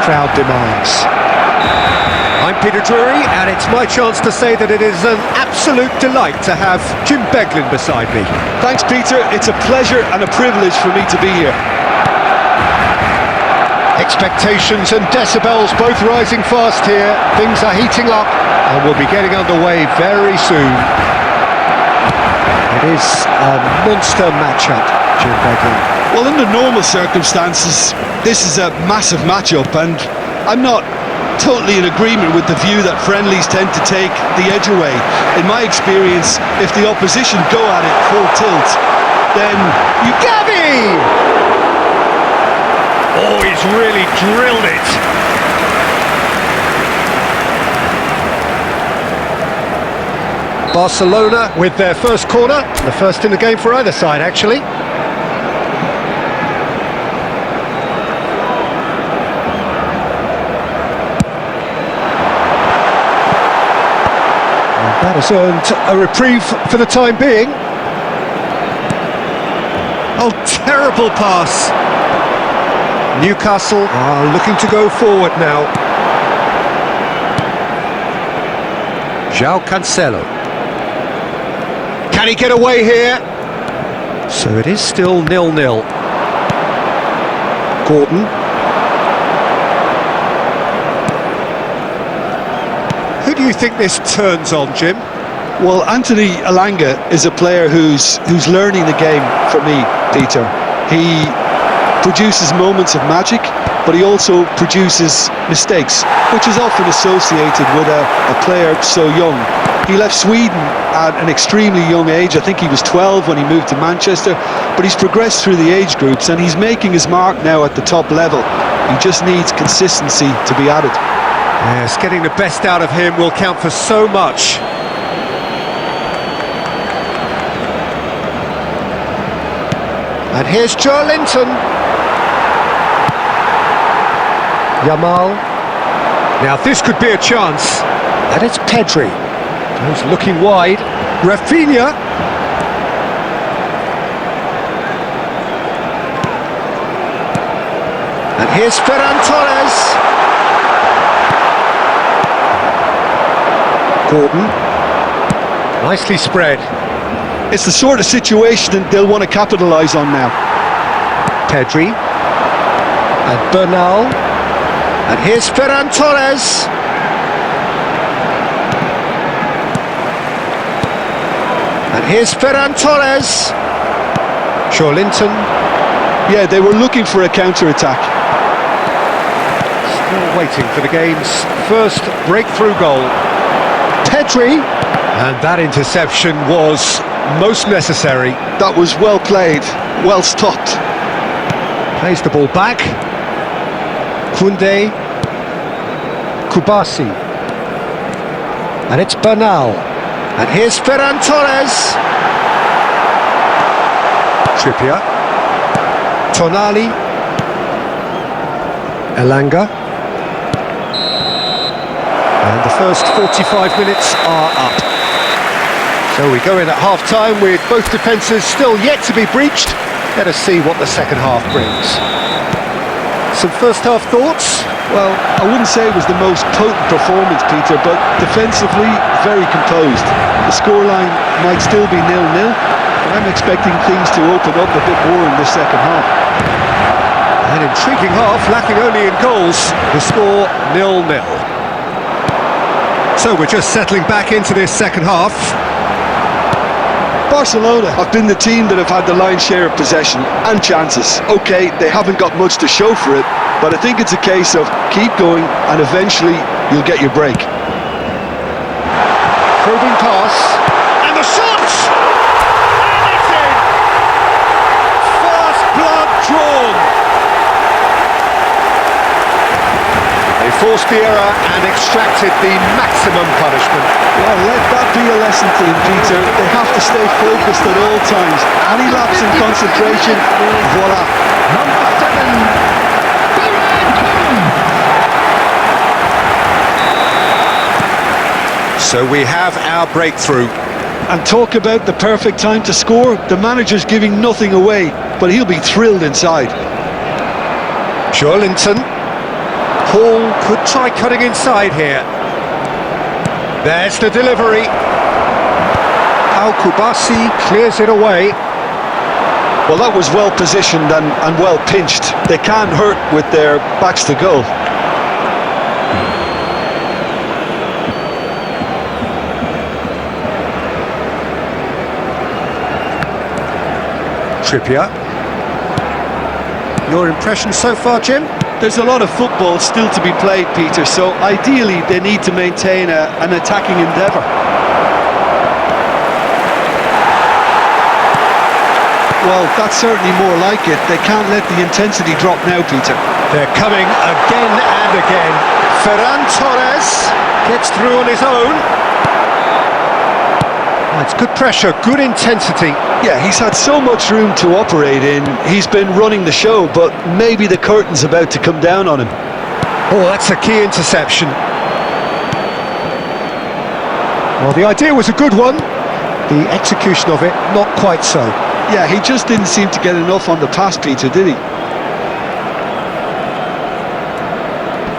crowd demands. I'm Peter Drury, and it's my chance to say that it is an absolute delight to have Jim Beglin beside me. Thanks, Peter. It's a pleasure and a privilege for me to be here. Expectations and decibels both rising fast here. Things are heating up, and we'll be getting underway very soon. It is a monster matchup, Jim Beglin. Well, under normal circumstances, this is a massive matchup, and I'm not totally in agreement with the view that friendlies tend to take the edge away. In my experience, if the opposition go at it full tilt, then you... Gavi! Oh, he's really drilled it. Barcelona with their first corner, the first in the game for either side, actually. That has earned a reprieve for the time being. Oh, terrible pass. Newcastle are looking to go forward now. João Cancelo. Can he get away here? So it is still 0-0. Gordon. Who do you think this turns on, Jim? Well, Anthony Elanga is a player who's learning the game for me, Peter. He produces moments of magic, but he also produces mistakes, which is often associated with a player so young. He left Sweden at an extremely young age. I think he was 12 when he moved to Manchester, but he's progressed through the age groups and he's making his mark now at the top level. He just needs consistency to be added. Yes, getting the best out of him will count for so much. And here's Joelinton. Yamal. Now this could be a chance. And it's Pedri. He's looking wide. Rafinha. And here's Ferran Torres. Gordon. Nicely spread. It's the sort of situation that they'll want to capitalise on now. Pedri. And Bernal. And here's Ferran Torres. And here's Ferran Torres. Joelinton. Yeah, they were looking for a counter-attack. Still waiting for the game's first breakthrough goal. Pedri. And that interception was most necessary. That was well played, well stopped. Plays the ball back. Koundé. Kubasi. And it's Bernal. And here's Ferran Torres. Trippier. Tonali. Elanga. And the first 45 minutes are up. So we go in at half-time with both defences still yet to be breached. Let us see what the second half brings. Some first-half thoughts? Well, I wouldn't say it was the most potent performance, Peter, but defensively, very composed. The scoreline might still be 0-0, but I'm expecting things to open up a bit more in the second half. An intriguing half, lacking only in goals. The score 0-0. So we're just settling back into this second half. Barcelona have been the team that have had the lion's share of possession and chances. Okay, they haven't got much to show for it, but I think it's a case of keep going and eventually you'll get your break. Probing pass, and the shot! And it's in! Fast blood drawn! They forced the error and extracted the maximum punishment. Well, let that be a lesson to them, Peter. They have to stay focused at all times. Any lapse in concentration, voila. Number 7. So we have our breakthrough. And talk about the perfect time to score. The manager's giving nothing away, but he'll be thrilled inside. Joelinton. Paul could try cutting inside here. There's the delivery. Al-Kubasi clears it away. Well, that was well positioned and well pinched. They can't hurt with their backs to goal. Trippier. Your impression so far, Jim? There's a lot of football still to be played, Peter, so ideally they need to maintain an attacking endeavour. Well, that's certainly more like it. They can't let the intensity drop now, Peter. They're coming again and again. Ferran Torres gets through on his own. Oh, it's good pressure, good intensity. Yeah, he's had so much room to operate in. He's been running the show, but maybe the curtain's about to come down on him. Oh, that's a key interception. Well, the idea was a good one. The execution of it, not quite so. Yeah, he just didn't seem to get enough on the pass, Peter, did he?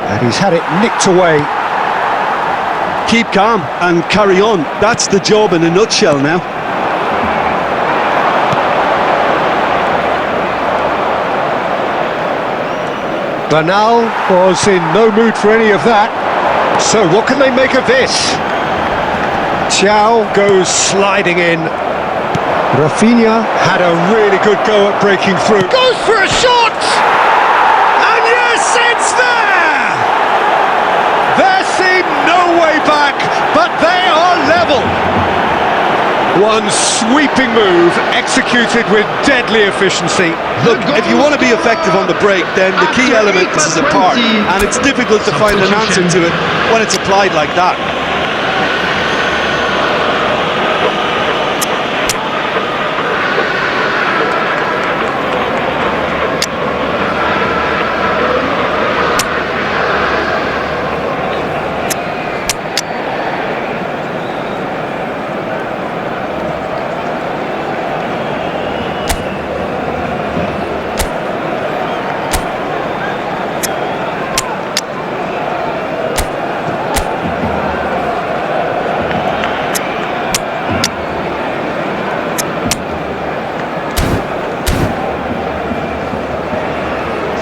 And he's had it nicked away. Keep calm and carry on. That's the job in a nutshell now. Bernal was in no mood for any of that. So what can they make of this? Thiaw goes sliding in. Rafinha had a really good go at breaking through. Goes for a shot! And yes, it's there! There seemed no way back, but they are level. One sweeping move, executed with deadly efficiency. Look, if you want to be effective on the break, then the key element is a part, and it's difficult to find an answer to it when it's applied like that.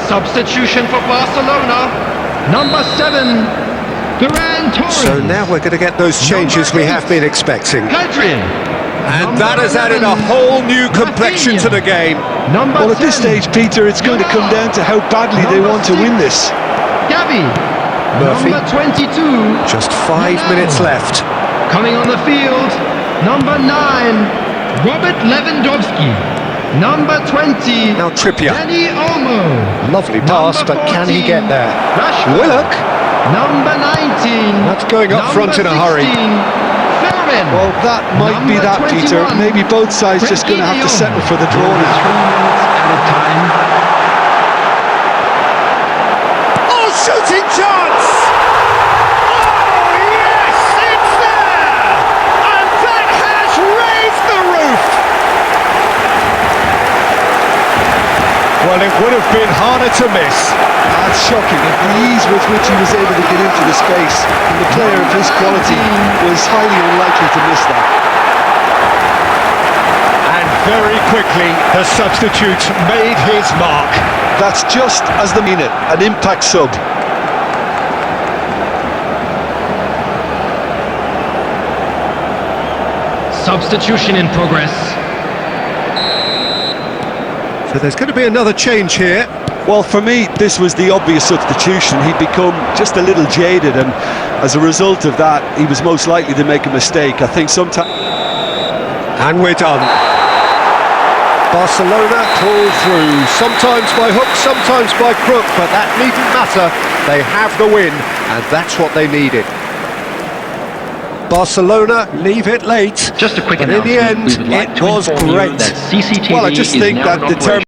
Substitution for Barcelona, number 7, Ferran Torres. So now we're going to get those changes we have been expecting. Hadrian. And that has added a whole new complexion to the game. Well, at this stage, Peter, it's going to come down to how badly they want to win this. Gavi. Murphy. Number 22. Just 5 minutes left. Coming on the field, number 9, Robert Lewandowski. Number 20. Now Trippier. Dani Olmo. Lovely pass, Number but can he 14, get there? Rashford. Willock. Number 19. That's going up front in a hurry. Ferran. Well, that might be that, Peter. Maybe both sides just going to have to settle for the draw now. 3 minutes at a time. Oh, shooting chance! Oh, yes, it's there! And that has raised the roof! Well, it would have been harder to miss. That's shocking. The ease with which he was able to get into the space, and the player of his quality was highly unlikely to miss that. And very quickly, the substitute made his mark. That's just as they mean it, an impact sub. Substitution in progress. So there's going to be another change here. Well, for me, this was the obvious substitution. He'd become just a little jaded, and as a result of that, he was most likely to make a mistake. I think sometimes... And we're done. Barcelona pull through, sometimes by hook, sometimes by crook, but that needn't matter. They have the win, and that's what they needed. Barcelona leave it late, Just a quick but in the announcement. end, We would like it to was inform you great. that CCTV Well, I just is think now that in the operation.